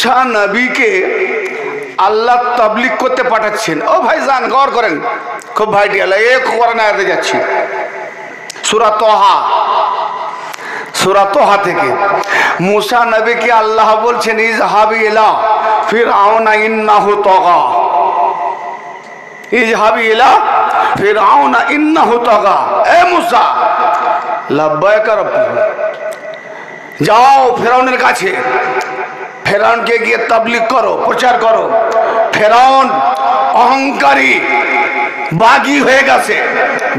মুসা নবীকে আল্লাহ তাবলীগ করতে পাঠাচ্ছেন। ও ভাই জান, গৌর করেন, খুব ভাইটিয়াল এক কোরআন আয়াতে যাচ্ছি, সূরা তোহা থেকে। মুসা নবীকে আল্লাহ বলছেন ইজহাব ইলা ফিরআউনা ইন্নাহু তাগা, ইজহাব ইলা ফিরআউনা ইন্নাহু তাগা। এ মুসা, লাব্বাইক রাব্বি, যাও ফেরাউনের কাছে, ফেরাউনকে গিয়ে তাবলীগ করো, প্রচার করো। ফেরাউন অহংকারী, বাগী হয়ে গেছে,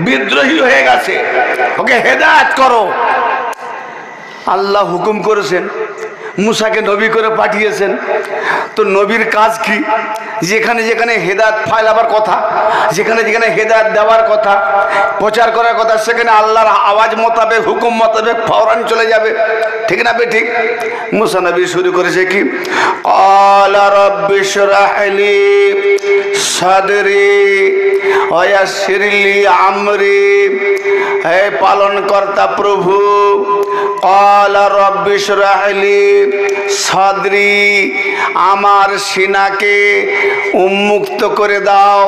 বিদ্রোহী হয়ে গেছে, ওকে হেদায়েত করো। আল্লাহ হুকুম করেছেন, মুসাকে নবী করে পাঠিয়েছেন। তো নবীর কাজ কি? যেখানে যেখানে হেদায়েত ফাইলাবার কথা, যেখানে যেখানে হেদায়েত দেওয়ার কথা, প্রচার করার কথা, সেখানে আল্লাহর আওয়াজ মোতাবেক, হুকুম মোতাবেক ফৌরান চলে যাবে। ঠিক না বে ঠিক? মুসা নবী শুরু করেছে কি, ক্বালা রাব্বি ইশরাহ লি সাদরি ওয়া ইয়াসসির লি আমরি। হে পালনকর্তা প্রভু, ক্বালা রাব্বি ইশরাহ লি সাদরি, আমার সিনাকে উন্মুক্ত করে দাও,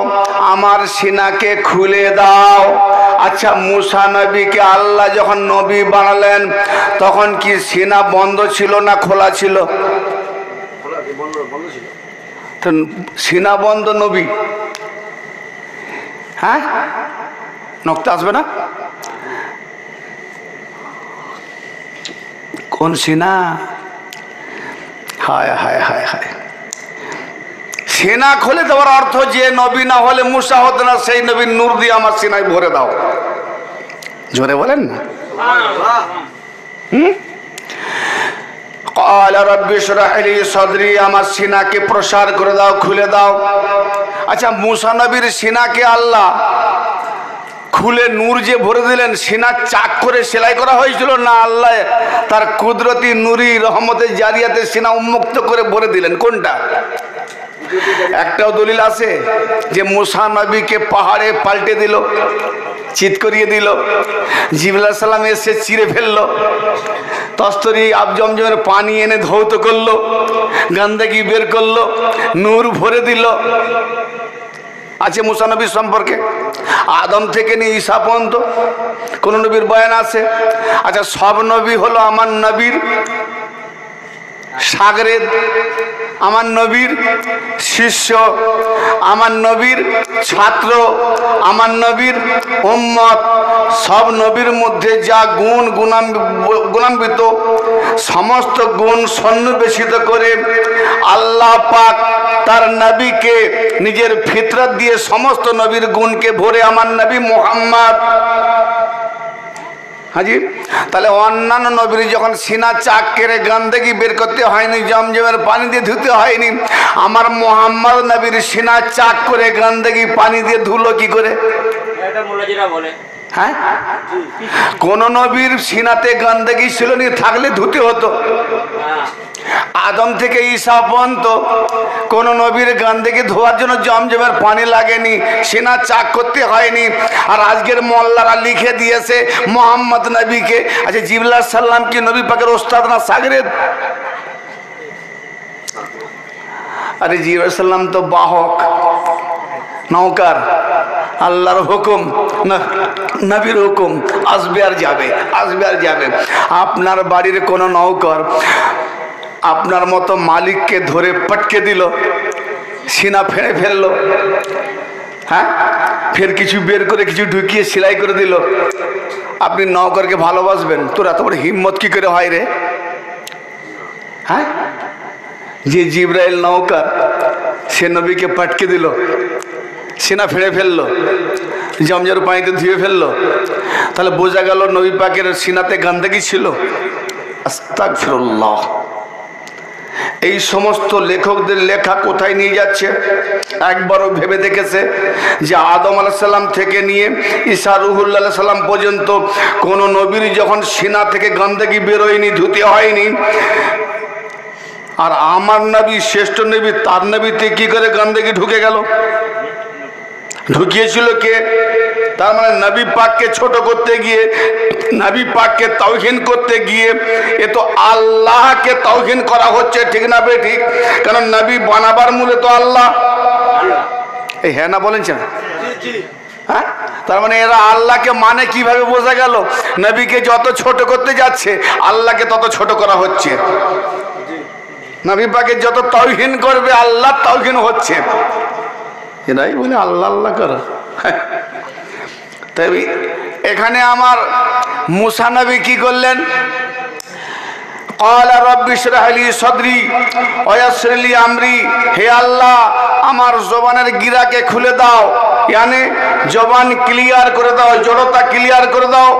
আমার সিনাকে খুলে দাও। আচ্ছা, মুসা নবীকে আল্লাহ যখন নবী বানালেন তখন কি সিনা বন্ধ ছিল না খোলা ছিল? তো সিনা বন্ধ নবী, হ্যাঁ নক্তা আসবে না? কোন সিনা? হায় হায় হায় হায়, সিনা খুলে দেওয়ার অর্থ যে নবী না হলে মুসা হতো না, সেই নবীর নূর দিয়ে আমার সিনায় ভরে দাও। জোরে বলেন না। ক্বালা রাব্বি ইশরাহ লি সাদরি, আমার সিনাকে প্রসার করে দাও, খুলে দাও। আচ্ছা, মুসা নবীর সিনাকে আল্লাহ খুলে নূর যে ভরে দিলেন, সিনা চাক করে সেলাই করা হয়েছিল না আল্লাহ তার কুদরতি নুরি রহমতের জারিয়াতে সিনা উন্মুক্ত করে ভরে দিলেন? কোনটা? একটাও দলিল আছে যে মুসা নবীকে পাহাড়ে পাল্টে দিল, চিৎ করিয়ে দিল, জিবরাইল আলাইহিস সালাম এসে চিরে ফেললো, তস্তরি আবজমজমের পানি এনে ধৌত করলো, গান্দাগি বের করলো, নূর ভরে দিল? আছে মুসা নবীর সম্পর্কে? আদম থেকে নিয়ে ঈসা পর্যন্ত কোন নবীর বয়ান আছে? আচ্ছা, সব নবী হলো আমার নবীর শাগরেদ, আমার নবীর শিষ্য, আমার নবীর ছাত্র, আমার নবীর উম্মত। সব নবীর মধ্যে যা গুণ গুণান্বিত, সমস্ত গুণ সন্নিবেশিত করে আল্লাহ পাক তার নবীকে নিজের ফিতরত দিয়ে সমস্ত নবীর গুণকে ভরে আমার নবী মুহাম্মদ। হাজি, তাহলে অন্যান্য নবীর যখন সিনা চাক কেড়ে গান্দাগি বের করতে হয়নি, জমজমের পানি দিয়ে ধুতে হয়নি, আমার মুহাম্মদ নবীর সিনা চাক করে গান্দাগি পানি দিয়ে ধুলো কি করে? হ্যাঁ, কোন নবীর সিনাতে গান্দাগি ছিল না, থাকলে ধুতে হতো। আদম থেকে ঈসা পর্যন্ত কোন নবীর গান্দাগি ধোয়ার জন্য জমজমের পানি লাগেনি, সিনা চাক করতে হয়নি। আর আজকের মোল্লারা লিখে দিয়েছে মুহাম্মদ নবীকে। আচ্ছা, জিবরাইল আলাইহিস সালাম কি নবী পাকের ওস্তাদ না শাগরেদ? আরে জিবরাইল আলাইহিস সালাম তো বাহক, নৌকার, আল্লাহর হুকুম, নবীর হুকুম, আসবে আর যাবে, আসবে আর যাবে। আপনার বাড়ির কোন নৌকর আপনার মতো মালিককে ধরে পটকে দিল, সিনা ফেড়ে ফেললো, হ্যাঁ, ফের কিছু বের করে কিছু ঢুকিয়ে সেলাই করে দিল, আপনি নৌকরকে ভালোবাসবেন? তোর এত বড় হিম্মত কি করে হয় রে? হ্যাঁ, যে জিবরাইল নৌকার, সে নবীকে পটকে দিল, সিনা ফেড়ে ফেললো, জমজমের পানিতে ধুয়ে ফেললো, তাহলে বোঝা গেল নবী পাকের সিনাতে গান্দাগি ছিল। আস্তাগফিরুল্লাহ। এই সমস্ত লেখকদের লেখা কোথায় নিয়ে যাচ্ছে? একবারও ভেবে দেখেছে যে আদম আলাইহিস সালাম থেকে নিয়ে ঈসা রুহুল্লাহ আলাইহিস সালাম পর্যন্ত কোন নবীর যখন সিনা থেকে গান্দাগি বেরোয়নি, ধুতে হয়নি, আর আমার নবী শ্রেষ্ঠ নবী, তার নবীতে কি করে গান্দাগি ঢুকে গেল? ঢুকিয়েছিল কে? তার মানে নবী পাককে ছোট করতে গিয়ে, নবী পাককে তাওহীন করতে গিয়ে এ তো আল্লাহকে তাওহীন করা হচ্ছে, ঠিক না বে ঠিক? কারণ নবী বানাবার মূলে তো আল্লাহ। এই হ্যাঁ না বলেছেন? হ্যাঁ, তার মানে এরা আল্লাহকে মানে কিভাবে বোঝা গেল? নবীকে যত ছোট করতে যাচ্ছে আল্লাহকে তত ছোট করা হচ্ছে। নবী পাকে যত তাওহীন করবে আল্লাহ তাওহীন হচ্ছে। এরাই বলে আল্লাহ আল্লাহ করো। তাই এখানে আমার মুসা নবী কি করলেন? ক্বালা রাব্বি ইশরাহ লি সাদরি ওয়া ইয়াসসির লি আমরি, হে আল্লাহ আমার জবানের গিরাকে খুলে দাও, মানে জবান ক্লিয়ার করে দাও, জড়তা ক্লিয়ার করে দাও।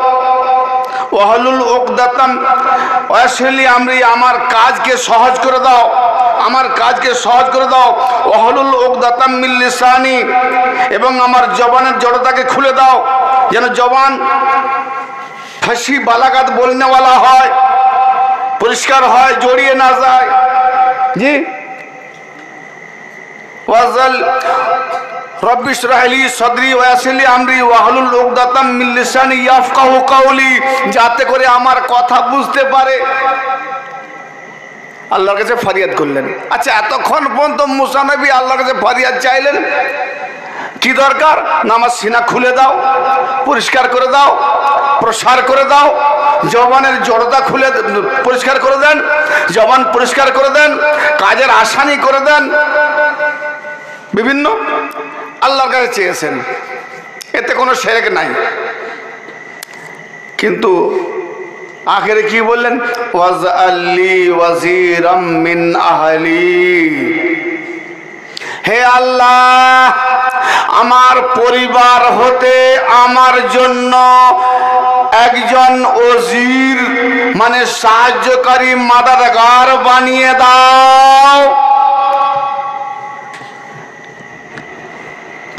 ওয়াহলুল উকদাতাম ওয়া ইয়াসসির লি আমরি, আমার কাজকে সহজ করে দাও, আমার কাজকে সহজ করে দাও। ওয়াহলুল উকদাতাম মিন লিসানি, এবং আমার জবানের জড়তাকে খুলে দাও, যেন জবান ফাসি বালাগাত বলনেওয়ালা হয়, পরিষ্কার হয়, জড়িয়ে না যায়। জি ওয়াজাল রব্বি ইশরাহ লি সাদরি ওয়া ইয়াসসির লি আমরি ওয়াহলুল উকদাতাম মিন লিসানি ইয়াফকাহু কাওলি, যাতে করে আমার কথা বুঝতে পারে। আল্লাহর কাছে ফরিয়াদ করলেন। আচ্ছা, এতক্ষণ পর্যন্ত মুসা নবী আল্লাহর কাছে ফরিয়াদ চাইলেন, কি দরকার? না আমার সিনা খুলে দাও, পরিষ্কার করে দাও, প্রসার করে দাও, জবানের জড়তা খুলে পরিষ্কার করে দেন, জবান পরিষ্কার করে দেন, কাজের আসানি করে দেন, বিভিন্ন আল্লাহর কাছে চেয়েছেন। এতে কোনো শিরক নাই। কিন্তু আখেরে কি বললেন? ওয়াজআল্লি ওয়াজিরাম মিন আহলি, হে আল্লাহ আমার পরিবার হতে আমার জন্য একজন ওজির মানে সাহায্যকারী মাদারগার বানিয়ে দাও।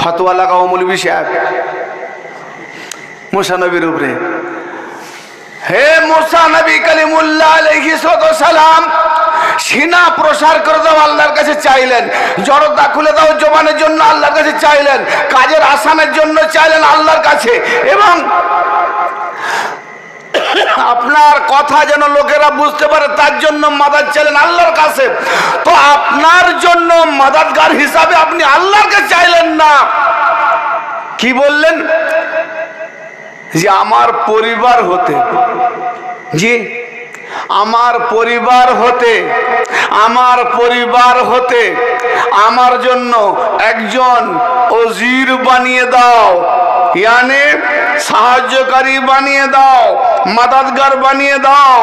ফতোয়া লাগাও মৌলভী সাহেব মুসা নবীর উপরে। হে মুসা নবী কালিমুল্লাহ আলাইহিস সালাম, সিনা প্রসার করে দাও আল্লাহর কাছে চাইলেন, জড়তা খুলে দাও জবানের জন্য আল্লাহর কাছে চাইলেন, কাজের আসানের জন্য চাইলেন আল্লাহর কাছে, এবং আপনার কথা যেন লোকেরা বুঝতে পারে তার জন্য মাদাদ চাইলেন আল্লাহর কাছে। তো আপনার জন্য মাদাদগার হিসাবে আপনি আল্লাহর কাছে চাইলেন না, কি বললেন? যে আমার পরিবার হতে, জি আমার পরিবার হতে, আমার পরিবার হতে আমার জন্য একজন ওজির বানিয়ে দাও, ইয়ানি সাহায্যকারী বানিয়ে দাও, মাদাদগার বানিয়ে দাও।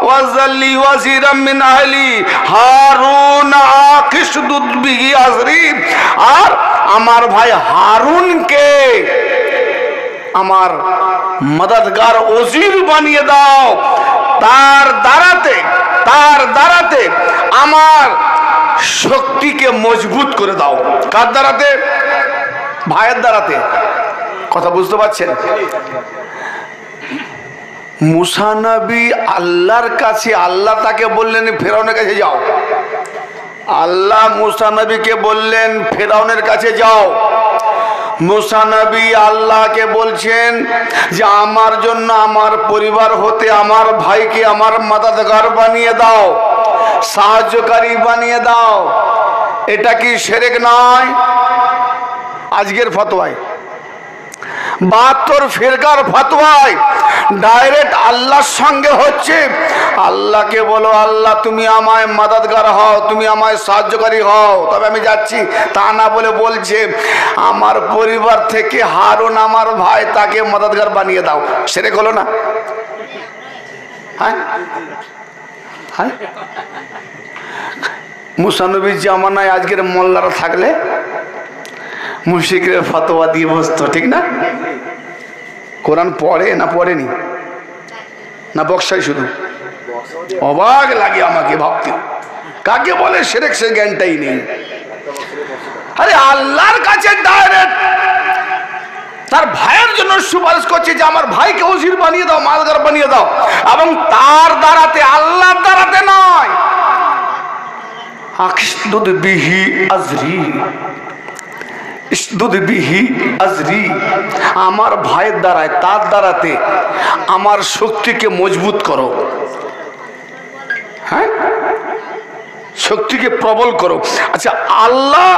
ওয়াজাল্লি ওয়াজিরাম মিন আহলি হারুন আকিশদুদ বিহি আজরি, আর আমার ভাই হারুনকে আমার মাদাদগার ওজির বানিয়ে দাও, তার দ্বারাতে আমার শক্তিকে মজবুত করে দাও। কার দ্বারাতে? ভাইয়ের দ্বারাতে। কথা বুঝতে পারছেন? মুসা নবী আল্লাহর কাছে, আল্লাহ তাকে বললেন ফেরাউনের কাছে যাও, আল্লাহ মুসা নবীকে বললেন ফেরাউনের কাছে যাও। মুসা নবী আল্লাহকে বলছেন যে আমার জন্য আমার পরিবার হতে আমার ভাইকে আমার মাদাদগার বানিয়ে দাও, সাহায্যকারী বানিয়ে দাও। এটা কি শিরক নয়? আজকের ফতোয়ায় 72 ফিরকার ফতোয়ায় ডাইরেক্ট আল্লাহর সঙ্গে হচ্ছে। আল্লাহকে বলো আল্লাহ তুমি আমায় মাদাদগার হও, তুমি আমায় সাহায্যকারী হও, তবে আমি যাচ্ছি, তা না বলে বলছে আমার পরিবার থেকে হারুন আমার ভাই তাকে মাদাদগার বানিয়ে দাও। শিরক হলো না? হ্যাঁ হ্যাঁ, মুসা নবীর জামানায় আজকের মোল্লারা থাকলে মুশরিকদের ফতোয়া দিয়ে বসতো, ঠিক না? কোরআন পড়ে না পড়েনি না বক্সাই শুধু? অবাক লাগে আমাকে ভাবতে, কাকে বলে শিরক সে জ্ঞানটাই নেই। আরে আল্লাহর কাছে ডাইরেক্ট তার ভাইয়ের জন্য সুপারিশ করছে যে আমার ভাইকে ওজির বানিয়ে দাও, মালগার বানিয়ে দাও, এবং তার দ্বারাতে, আল্লাহর দ্বারাতে নয়। আকিশদুদ বিহি আজরি, ইসদুদ বিহি আজরি, আমার ভাইয়ের দ্বারায়, তার দ্বারাতে আমার শক্তিকে মজবুত করো। হ্যাঁ, শক্তিকে প্রবল করো। আচ্ছা, আল্লাহ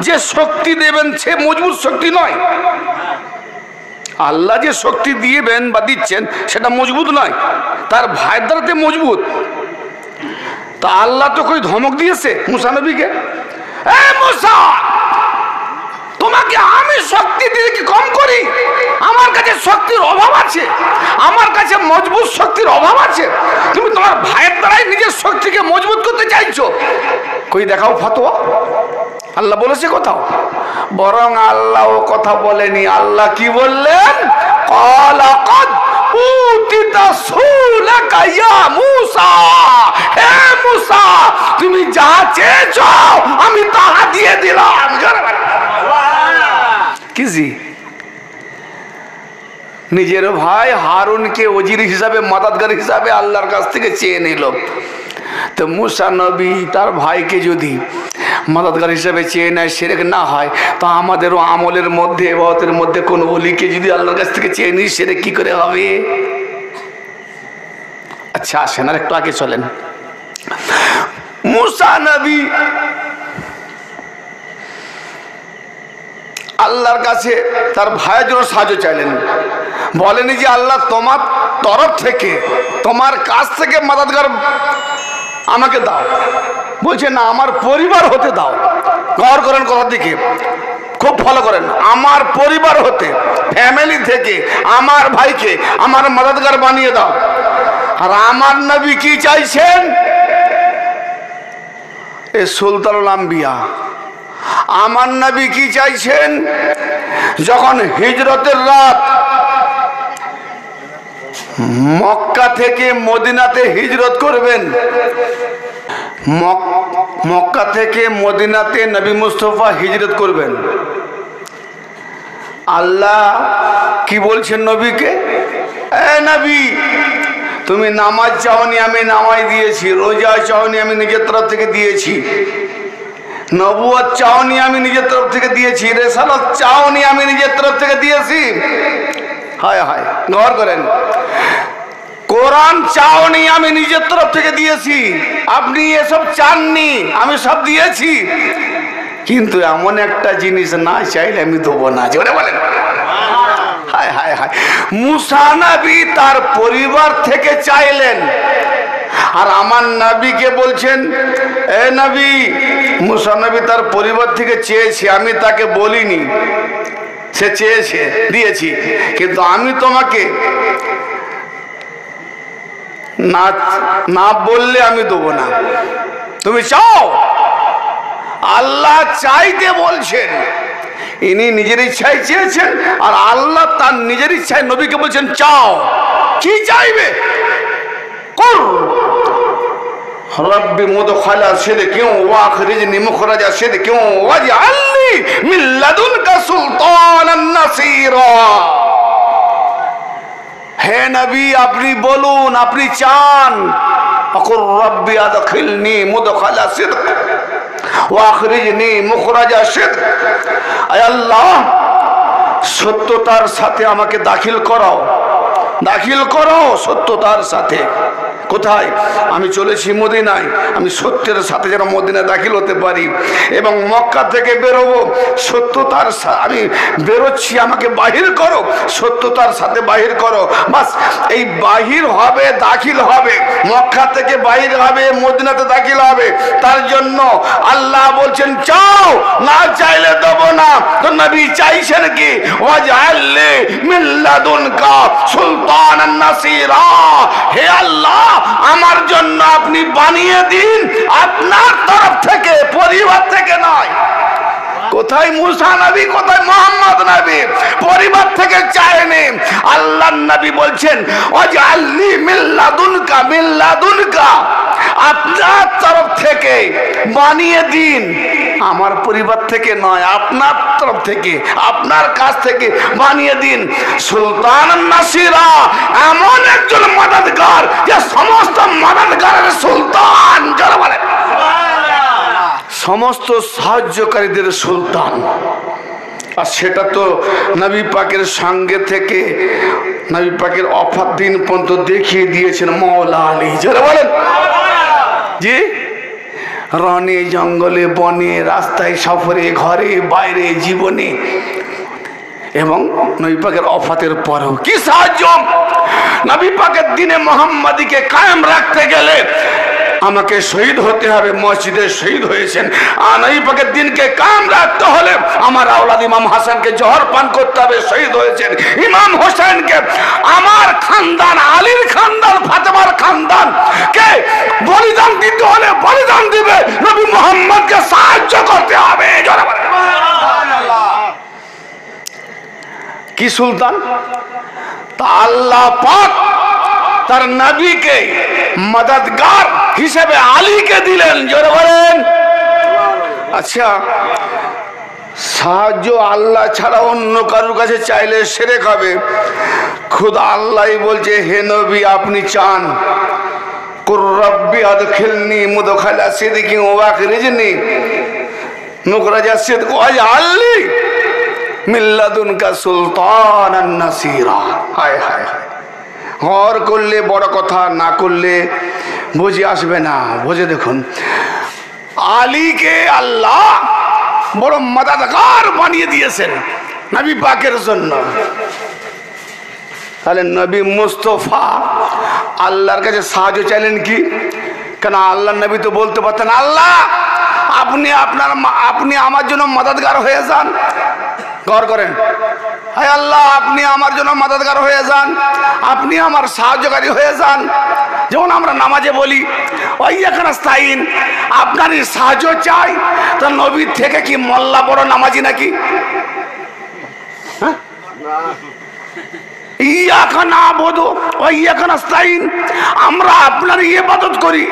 যে শক্তি দেবেন সে মজবুত শক্তি নয়। আল্লাহ যে শক্তি দিবেন বা দিচ্ছেন সেটা মজবুত নয়, তার ভাইয়ের দ্বারাতে মজবুত। তা আল্লাহ তো কই ধমক দিয়েছে মুসা নবীকে, এ মুসা, তোমাকে আমি শক্তি দিয়ে কি কম করি? আমার কাছে শক্তির অভাব আছে, আমার কাছে মজবুত শক্তির অভাব আছে। তুমি তোমার ভাইয়ের দ্বারাই নিজের শক্তিকে মজবুত করতে চাইছো। কই দেখাও ফতোয়া। আল্লাহ বলেছে কোথাও? বরং আল্লাহ ও কথা বলেনি। আল্লাহ কি বললেন? ক্বালা ক্বাদ উতিতা সুলাকা ইয়া মূসা, হে মূসা, তুমি যা চেয়েছো আমি তা দিয়ে দিলাম। কিজি নিজের ভাই হারুনকে ওজির হিসাবে, মাদাদগার হিসাবে আল্লাহর কাছ থেকে চেয়ে নিল। তো মুসা নবী তার ভাইকে যদি মাদাদগার হিসাবে চেয়ে নেয়, শিরক না হয়, তো আমাদেরও আমলের মধ্যে, ইবাদতের মধ্যে কোন ওলিকে যদি আল্লাহর কাছ থেকে চেয়ে নিই, শিরক কি করে হবে? আচ্ছা আসেন আর একটু আগে চলেন। মুসা নবী আল্লাহর কাছে তার ভাইয়ের জন্য সাহায্য চাইলেন। বলেনি যে আল্লাহ তোমার তরফ থেকে, তোমার কাছ থেকে মাদাদগার আমাকে দাও। বলছে না, আমার পরিবার হতে দাও। গৌর করেন কথার দিকে, খুব ফলো করেন। আমার পরিবার হতে, ফ্যামিলি থেকে আমার ভাইকে আমার মাদাদগার বানিয়ে দাও। আর আমার নবী কি চাইছেন? এ সুলতানুল আম্বিয়া, আমার নবী কি চাইছেন? যখন হিজরতের রাত মক্কা থেকে মদিনাতে হিজরত করবেন, মক্কা থেকে মদিনাতে নবী মুস্তাফা হিজরত করবেন, আল্লাহ কি বলছেন নবীকে? এ নবী, তুমি নামাজ চাওনি, আমি নামাজ দিয়েছি। রোজা চাওনি, আমি নিজের তরফ থেকে দিয়েছি। নবুয়ত চাওনি, আমি নিজের তরফ থেকে দিয়েছি। রিসালাত চাওনি, আমি নিজের তরফ থেকে দিয়েছি। হায় হায়, গৌর করেন। কোরআন চাওনি, আমি নিজের তরফ থেকে দিয়েছি। আপনি এসব চাননি, আমি সব দিয়েছি। কিন্তু এমন একটা জিনিস না চাইলে আমি দেবো না। জোরে বলেন। হায় হায় হায়, মুসা নবী তার পরিবার থেকে চাইলেন, আর আমার নবীকে বলছেন, এ নবী, মুসা নবী তার পরিবার থেকে চেয়েছে, আমি তাকে বলিনি, সে চেয়েছে, দিয়েছি। কিন্তু আমি তোমাকে না বললে আমি দেবো না। তুমি চাও। আল্লাহ চাইতে বলছেন, ইনি নিজের ইচ্ছায় চেয়েছেন, আর আল্লাহ তার নিজের ইচ্ছায় নবীকে বলছেন চাও। কি চাইবে? কর রব্বি মুদখালা সিদকিন ওয়া আখরিজনি মুখরাজা সিদকিন ওয়াজআলনি মিন লাদুনকা সুলতানান নাসীরা। হে নবী, আপনি বলুন, আপনি চান। আকুর রব্বি আদখিলনি মুদখালা সিদক ওয়া আখরিজনি মুখরাজা সিদক। আয় আল্লাহ, সত্যতার সাথে আমাকে দাখিল করাও, দাখিল করো সত্যতার সাথে। কোথায়? আমি চলেছি মদিনায়, আমি সত্যের সাথে যেন মদিনায় দাখিল হতে পারি। এবং মক্কা থেকে বেরোবো, সত্যতার আমি বেরোচ্ছি, আমাকে বাহির করো, সত্যতার সাথে বাহির করো। বাস এই বাহির হবে, দাখিল হবে, মক্কা থেকে বাহির হবে, মদিনাতে দাখিল হবে। তার জন্য আল্লাহ বলছেন চাও, না চাইলে দেবো না। তো নবী চাইছেন কি? ওয়াজআলনি মিন লাদুনকা সুলতানান নাসীরা। হে আল্লাহ, আমার জন্য আপনি বানিয়ে দিন, আপনার তরফ থেকে, পরিবার থেকে নয়। কোথায় মুসা নবী, কোথায় মুহাম্মদ নবী? পরিবার থেকে চায়নি। আল্লাহর নবী বলছেন ওয়াজআলনি মিন লাদুনকা, মিন লাদুনকা, আপনার তরফ থেকে বানিয়ে দিন, আমার পরিবার থেকে নয়, আপনার তরফ থেকে, আপনার কাছ থেকে বানিয়ে দিন। সুলতানান নাসীরা, এমন একজন মাদাদগার যে সমস্ত মাদাদগারের সুলতান। যারা বলে সমস্ত সাহায্যকারীদের সুলতান। আর সেটা তো নবী পাকের সঙ্গে থেকে নবী পাকের অফাত দিন পর্যন্ত দেখিয়ে দিয়েছেন মওলা আলী। যারা বলেন জি, রনে জঙ্গলে বনে রাস্তায় সফরে ঘরে বাইরে জীবনে এবং নবী পাকের অফাতের পরেও কি সাহায্য। নবী পাকের দিনে মোহাম্মদীকে কায়েম রাখতে গেলে আমাকে শহীদ হতে হবে, মসজিদে শহীদ হয়েছেন। আর নবী পাকের দিনকে কায়েম রাখতে হলে আমার আওলাদ ইমাম হাসানকে জহর পান করতে হবে, শহীদ হয়েছেন। ইমাম হোসেনকে আমার খানদান, আলীর খানদান, ফাতেমার খানদান কে বলিদান দিতে হলে বলিদান দিবে, নবী মোহাম্মদকে সাহায্য করতে হবে। কি সুলতান? তা আল্লাহ পাক তার নবীকে মদদগার হিসেবে আলীকে দিলেন। জোরে বলেন। আচ্ছা, সাহায্য আল্লাহ ছাড়া অন্য কারোর কাছে চাইলে শিরক হবে। খুদ আল্লাহই বলছে, হে নবী আপনি চান, কুর রব্বি আদখিলনি মুদখালা সিদকিন ওয়া আখরিজনি মুখরাজা সিদক ওয়াজআলনি মিল্লাদুনকা সুলতানান নাসিরা। হায় হায় হায়, হর করলে বড় কথা, না করলে বুঝে আসবে না। বুঝে দেখুন, আলীকে আল্লাহ বড় মদদগার বানিয়ে দিয়েছেন নবী পাকের জন্য। তাহলে নবী মুস্তফা আল্লাহর কাছে সাহায্য চাইলেন কি? কেন আল্লাহ নবী তো বলতে পারতেন, আল্লাহ আপনি আমার জন্য মদদগার হয়ে যান। গৌর করেন, হায় আল্লাহ আপনি আমার জন্য মদদগার হয়ে যান, আপনি আমার সাহায্যকারী হয়ে যান। যেমন আমরা নামাজে বলি ওয়াইয়াকা নাস্তাইন, আপনারই সাহায্য চাই। তা নবীর থেকে কি মোল্লা বড় নামাজি নাকি? হ্যাঁ, ইয়াকা নাবুদু ওয়া ইয়াকা নাস্তাইন, আমরা আপনার ইবাদত করি,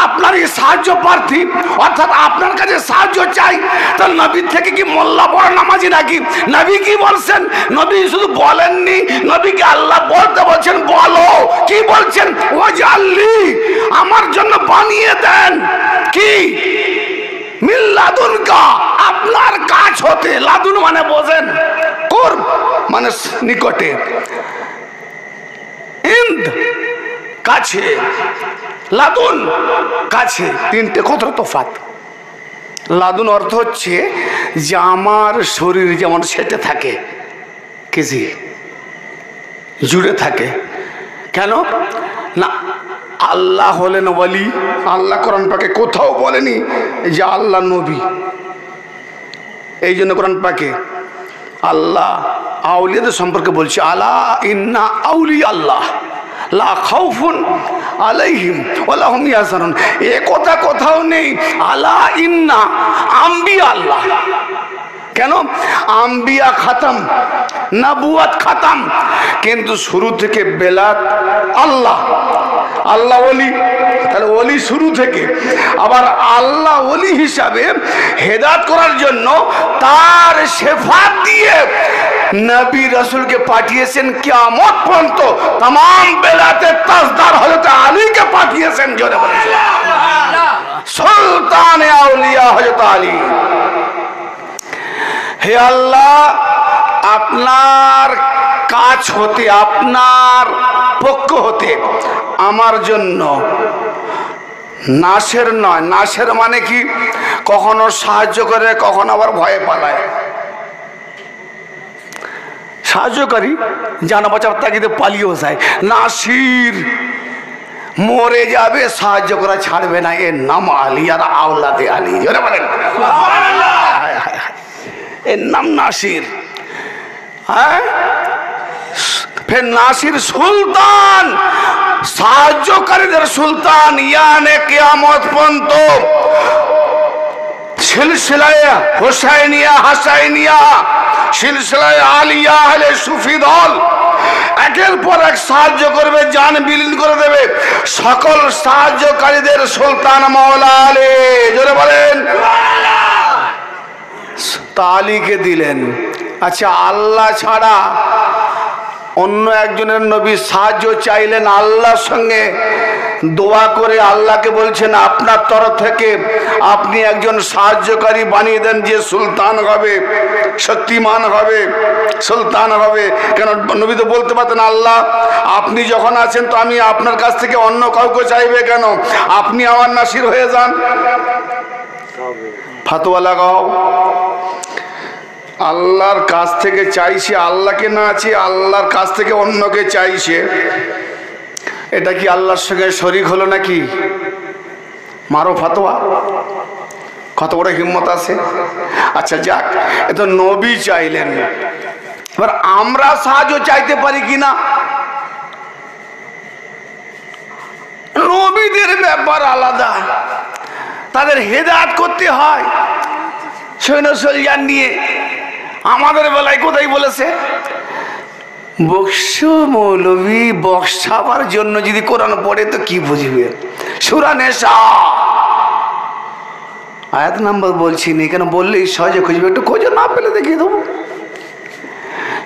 আপনারই সাহায্য প্রার্থী, অর্থাৎ আপনার কাছে সাহায্য চাই। তা নবীর থেকে কি মোল্লা বড় নামাজি নাকি? নবী কি বলছেন? নবী শুধু বলেননি, নবীকে আল্লাহ বলতে বলছেন, বলো কি বলছেন? ওয়াজআলনি, আমার জন্য বানিয়ে দেন কি মিল্লাদুনকা, আপনার কাছ হতে। লাদুন মানে বোঝেন, কুরব মানে নিকটে, ইন্দ কাছে, লাদুন কাছে, তিনটে কত তফাৎ। লাদুন অর্থ হচ্ছে যে আমার শরীর যেমন সেটে থাকে, কেজি জুড়ে থাকে। কেন না? আল্লাহ হলেন ওয়ালি। আল্লাহ কোরআন পাকে কোথাও বলেনি যে আল্লাহ নবী। এই জন্য কোরআন পাকে আল্লাহ আউলিয়াদের সম্পর্কে বলছে, আলা ইন্না আউলিয়া আল্লাহ লা খাউফুন আলাইহিম ওয়া লা হুম ইয়াহজানুন। এ কথা কোথাও নেই আলা ইন্না আম্বিয়া আল্লাহ। কেন? আম্বিয়া খাতাম, নবুয়াত খাতাম, কিন্তু শুরু থেকে বেলাত আল্লাহ, আল্লাহ ওলি। তাহলে ওলি শুরু থেকে। আবার আল্লাহ ওলি হিসাবে হেদায়েত করার জন্য তার শেফাত দিয়ে নবী রাসূলকে পাঠিয়েছেন কিয়ামত পর্যন্ত। तमाम বেলাতে তাজদার হযরত আলীকে পাঠিয়েছেন। জোরে বলেন সুবহানাল্লাহ। সুলতানে আউলিয়া হযরত আলী। হে আল্লাহ, আপনার কাছ হতে, আপনার পক্ষ হতে আমার জন্য নাসের নয়, নাসের মানে কি? কখনো সাহায্য করে, কখনো আবার ভয়ে পালায়। সাহায্যকারী জানা বাঁচার তাগিদে পালিয়েও যায়। নাসির মরে যাবে, সাহায্য করা ছাড়বে না, এর নাম আলী আর আওলাদে আলী। জোরে বলেন সুবহানাল্লাহ। এর নাম নাসির। হ্যাঁ, ফের নাসির সুলতান, সাহায্যকারীদের সুলতান। ইয়ানে কিয়ামত পর্যন্ত সিলসিলায়ে হোসাইনিয়া, হাসাইনিয়া, সিলসিলায়ে আলিয়া আহলে সুফি দল একের পর এক সাহায্য করবে, জান বিলীন করে দেবে। সকল সাহায্যকারীদের সুলতান মাওলা আলী। জোরে বলেন সুবহানাল্লাহ। আলীকে দিলেন। আচ্ছা, আল্লাহ ছাড়া অন্য একজনের নবী সাহায্য চাইলেন আল্লাহর সঙ্গে দোয়া করে, আল্লাহকে বলছেন আপনার তরফ থেকে আপনি একজন সাহায্যকারী বানিয়ে দেন যে সুলতান হবে, শক্তিমান হবে, সুলতান হবে। কেন নবী তো বলতে পারতেন আল্লাহ আপনি যখন আছেন তো আমি আপনার কাছ থেকে অন্য কাউকে চাইবে কেন, আপনি আমার নাসির হয়ে যান। ফতোয়া লাগাও, আল্লাহর কাছ থেকে চাইছে আল্লাহকে না চেয়ে আল্লাহর কাছ থেকে অন্যকে চাইছে, এটা কি আল্লাহর সঙ্গে শরীক হলো নাকি? মারো ফতোয়া, কত বড় হিম্মত আছে। আচ্ছা যাক, এ তো নবী চাইলেন, এবার আমরা সাহায্য চাইতে পারি কিনা? নবীদের ব্যাপার আলাদা, তাদের হেদায়েত করতে হয় সৈন্য সোলজার নিয়ে। আমাদের বেলায় কোথায় বলেছে বক্স মৌলবী বক্সাবার জন্য যদি কোরআন পড়ে তো কি বুঝবে? সূরা নিসা আয়াত নাম্বার বলছি নি, কেন বললেই সহজে খুঁজবে, একটু খোঁজো, না পেলে দেখিয়ে দেবো।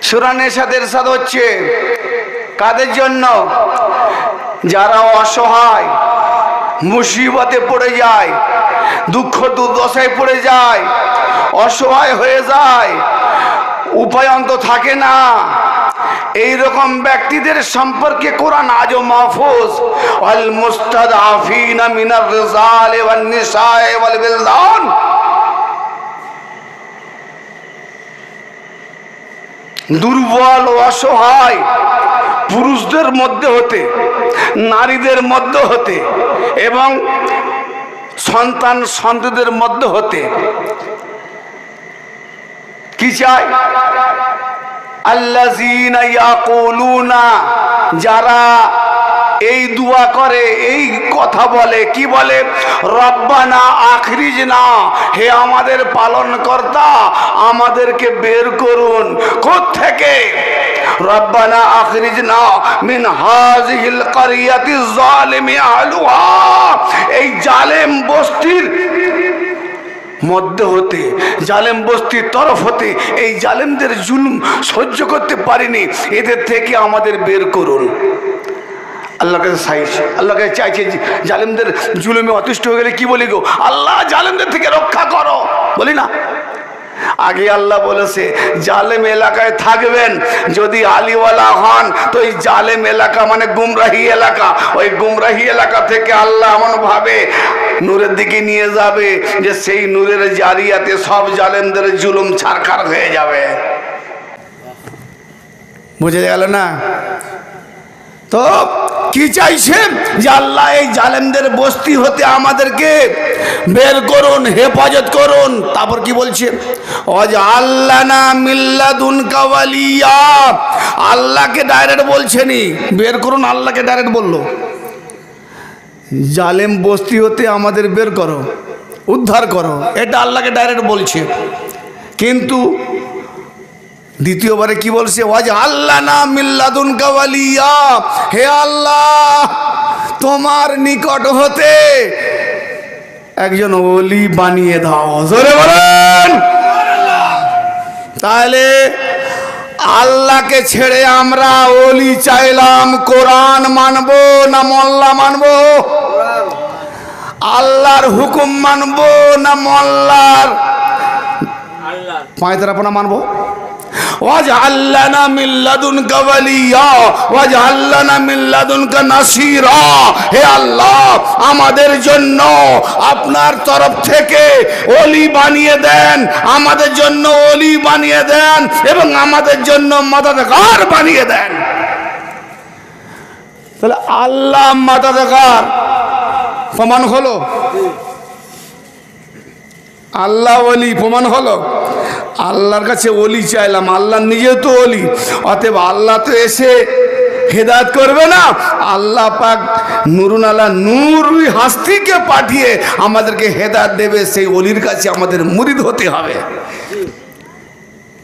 সূরা নিসাতে ইরশাদ হচ্ছে কাদের জন্য? যারা অসহায়, মুসিবতে পড়ে যায়, দুঃখ দুর্দশায় পড়ে যায়, অসহায় হয়ে যায়, উপায় অন্ত থাকে না, এই রকম ব্যক্তিদের সম্পর্কে কোরআন আজও মাহফুজ। ওয়াল মুস্তাদআফিনা মিনার রিজাল ওয়ান নিসা ওয়াল বিলদান, দুর্বল অসহায় পুরুষদের মধ্যে হতে, নারীদের মধ্যে হতে এবং সন্তান সন্ততিদের মধ্যে হতে কি চাই? আল্লাযীনা ইয়াকুলুনা, যারা এই দোয়া করে, এই কথা বলে, কি বলে? রব্বানা আখরিজনা, হে আমাদের পালনকর্তা আমাদেরকে বের করুন। কোত্থেকে? রব্বানা আখরিজনা মিন হাযিহিল ক্বরিয়াতি যালিমি আহলুহা, এই জালেম বস্তির মধ্য হতে, জালেম বস্তির তরফ হতে, এই জালেমদের জুলুম সহ্য করতে পারিনি, এদের থেকে আমাদের বের করুন। আল্লাহকে চাইছে, আল্লাহকে চাইছে জালেমদের জুলুমে অতিষ্ঠ হয়ে গেলে কি বলি গো? আল্লাহ জালেমদের থেকে রক্ষা করো, বলি না? আগে আল্লাহ বলেছে জালেম এলাকায় থাকবেন, যদি আলিওয়ালা হন তো এই জালেম এলাকা মানে গুমরাহি এলাকা, ওই গুমরাহি এলাকা থেকে আল্লাহ এমন ভাবে নূরের দিকে নিয়ে যাবে যে সেই নূরের জারিয়াতে সব জালেমদের জুলুম ছারখার হয়ে যাবে। বুঝে গেল না? তো কি চাইছে? যে আল্লাহ এই জালেমদের বস্তি হতে আমাদেরকে বের করুন, হেফাজত করুন। তারপর কি বলছে? ওয়াজআলনা মিন লাদুনকা ওয়ালিয়া, আল্লাহকে ডাইরেক্ট বলছেনি বের করুন, আল্লাহকে ডাইরেক্ট বললো জালেম বস্তি হতে আমাদের বের করো, উদ্ধার করো, এটা আল্লাহকে ডাইরেক্ট বলছে। কিন্তু দ্বিতীয়বারে কি বলছে? ওয়াজআলনা মিন লাদুনকা ওয়ালিয়া, হে আল্লাহ তোমার নিকট হতে একজন ওলি বানিয়ে দাও। জোরে বলেন। তাহলে আল্লাহকে ছেড়ে আমরা ওলি চাইলাম, কোরআন মানবো না মোল্লা মানবো? আল্লাহর হুকুম মানবো না মোল্লার পায়তারাপনা মানবো? ওয়াজআলনা মিন লাদুনকা ওয়ালিয়া ওয়াজআলনা মিন লাদুনকা নাসীরা, হে আল্লাহ আমাদের জন্য আপনার তরফ থেকে ওলি বানিয়ে দেন, আমাদের জন্য ওলি বানিয়ে দেন এবং আমাদের জন্য মাদদগার বানিয়ে দেন। তাহলে আল্লাহ মাদদগার প্রমাণ হলো, আল্লাহ ওলি প্রমাণ হলো। আল্লাহর কাছে ওলি চাইলাম, আল্লাহ নিজেও তো ওলি, অতএব আল্লাহ তো এসে হেদায়েত করবে না, আল্লাহ পাক নুরুন আলা নূর হাস্তিকে পাঠিয়ে আমাদেরকে হেদায়েত দেবে। সেই ওলির কাছে আমাদের মুরিদ হতে হবে।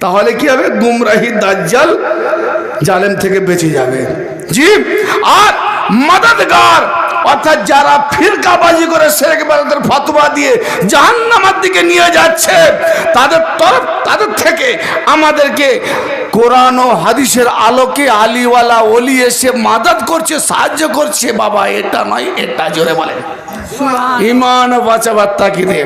তাহলে কি হবে? গুমরাহি দাজ্জাল জালেম থেকে বেঁচে যাবে। জি, আর মাদদগার অর্থাৎ যারা ফিরকাবাজি করে শেখ বাজাদের ফতোয়া দিয়ে জাহান্নামের দিকে নিয়ে যাচ্ছে, তাদের থেকে আমাদেরকে কোরআন ও হাদিসের আলোকে আলিওয়ালা ওলি এসে মাদত করছে, সাহায্য করছে। বাবা এটা নয়, এটা জোরে বলেন। ইমান বাঁচাবার তাগিদে